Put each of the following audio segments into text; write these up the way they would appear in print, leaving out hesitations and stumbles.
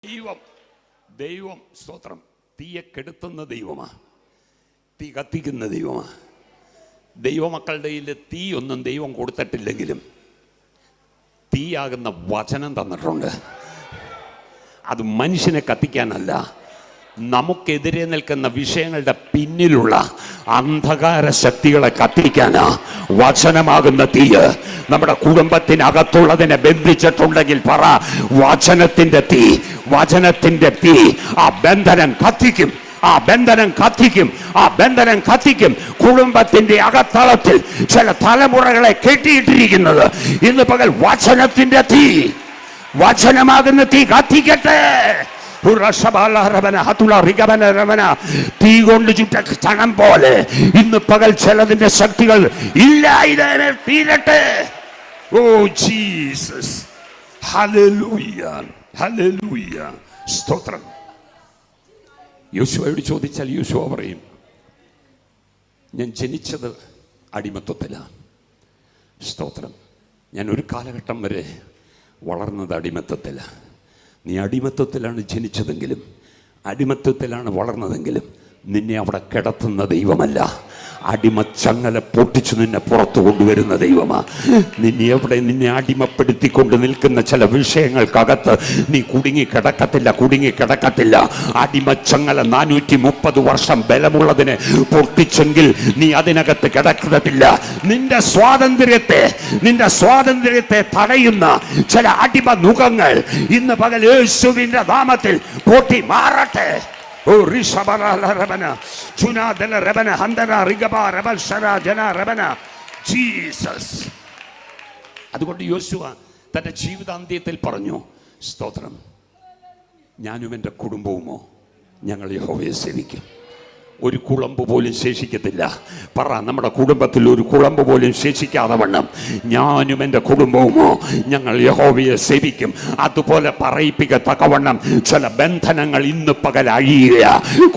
ദൈവം സ്തോത്രം തീയെ കെടുത്തുന്ന ദൈവമാ, തീ കത്തിക്കുന്ന ദൈവമാ. ദൈവമക്കളുടെ കയ്യിൽ തീ ഒന്നും ദൈവം കൊടുത്തിട്ടില്ലെങ്കിലും തീയാകുന്ന വചനം തന്നിട്ടുണ്ട്. അത് മനുഷ്യനെ കത്തിക്കാനല്ല, നമുക്കെതിരെ നിൽക്കുന്ന വിഷയങ്ങളുടെ പിന്നിലുള്ള അന്ധകാര ശക്തികളെ കത്തിക്കാനാ വചനമാകുന്ന തീയ്. നമ്മുടെ കുടുംബത്തിനകത്തുള്ളതിനെ ബന്ധിച്ചിട്ടുണ്ടെങ്കിൽ പറ, വചനത്തിന്റെ തീ, വചനത്തിന്റെ തീ ആ ബന്ധനം കത്തിക്കും, ആ ബന്ധനം കത്തിക്കും, ആ ബന്ധനം കത്തിക്കും. കുടുംബത്തിന്റെ അകത്തളത്തിൽ ചില തലമുറകളെ കെട്ടിയിട്ടിരിക്കുന്നത് ഇന്ന് പകൽ വചനത്തിന്റെ തീ, വചനമാകുന്ന തീ കത്തിക്കട്ടെ. തീ കൊണ്ട് ചുറ്റ ക്ഷണം പോലെ ഇന്ന് പകൽ ചിലതിന്റെ ശക്തികൾ ഇല്ലാതെ തീരട്ടെ. ഓ ജീസസ്, ഹല്ലേലൂയ, ഹല്ലേലൂയ, സ്തോത്രം. യോശുവയോട് ചോദിച്ചാൽ യോശുവ പറയും, ഞാൻ ജനിച്ചത് അടിമത്വത്തിലാണ്. സ്തോത്രം. ഞാൻ ഒരു കാലഘട്ടം വരെ വളർന്നത് അടിമത്വത്തിലാണ്. നീ അടിമത്വത്തിലാണ് ജനിച്ചതെങ്കിലും അടിമത്വത്തിലാണ് വളർന്നതെങ്കിലും നിന്നെ അവിടെ കിടത്തുന്ന ദൈവമല്ല, അടിമച്ചങ്ങല പൊട്ടിച്ചു നിന്നെ പുറത്തു കൊണ്ടുവരുന്ന ദൈവമാ. നിന്നെ അടിമപ്പെടുത്തിക്കൊണ്ട് നിൽക്കുന്ന ചില വിഷയങ്ങൾക്കകത്ത് നീ കുടുങ്ങിക്കിടക്കത്തില്ല. അടിമച്ചങ്ങല 430 വർഷം ബലമുള്ളതിനെ പൊട്ടിച്ചെങ്കിൽ നീ അതിനകത്ത് കിടക്കത്തില്ല. നിന്റെ സ്വാതന്ത്ര്യത്തെ തടയുന്ന ചില അടിമ നുഖങ്ങൾ ഇന്ന് പകൽ യേശുവിന്റെ നാമത്തിൽ പൊട്ടി മാറട്ടെ. അതുകൊണ്ട് യോശുവ തന്റെ ജീവിതാന്ത്യത്തിൽ പറഞ്ഞു, സ്തോത്രം, ഞാനും എൻ്റെ കുടുംബവുമോ ഞങ്ങൾ യഹോവയെ സേവിക്കും. ഒരു കുളമ്പ് പോലും ശേഷിക്കത്തില്ല. പറ, നമ്മുടെ കുടുംബത്തിൽ ഒരു കുളമ്പ് പോലും ശേഷിക്കാതെ വണ്ണം ഞാനും എൻ്റെ കുടുംബവുമോ ഞങ്ങൾ യഹോവയെ സേവിക്കും. അതുപോലെ പറയിപ്പിക്കത്തക്കവണ്ണം ചില ബന്ധനങ്ങൾ ഇന്ന് പകൽ അഴിയുക.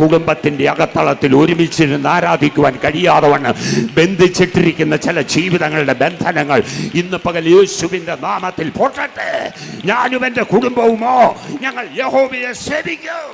കുടുംബത്തിൻ്റെ അകത്തളത്തിൽ ഒരുമിച്ചിരുന്ന് ആരാധിക്കുവാൻ കഴിയാതെ വണ്ണം ബന്ധിച്ചിട്ടിരിക്കുന്ന ചില ജീവിതങ്ങളുടെ ബന്ധനങ്ങൾ ഇന്ന് പകൽ യേശുവിൻ്റെ നാമത്തിൽ പൊട്ടട്ടെ. ഞാനും എൻ്റെ കുടുംബവുമോ ഞങ്ങൾ യഹോവയെ സേവിക്കും.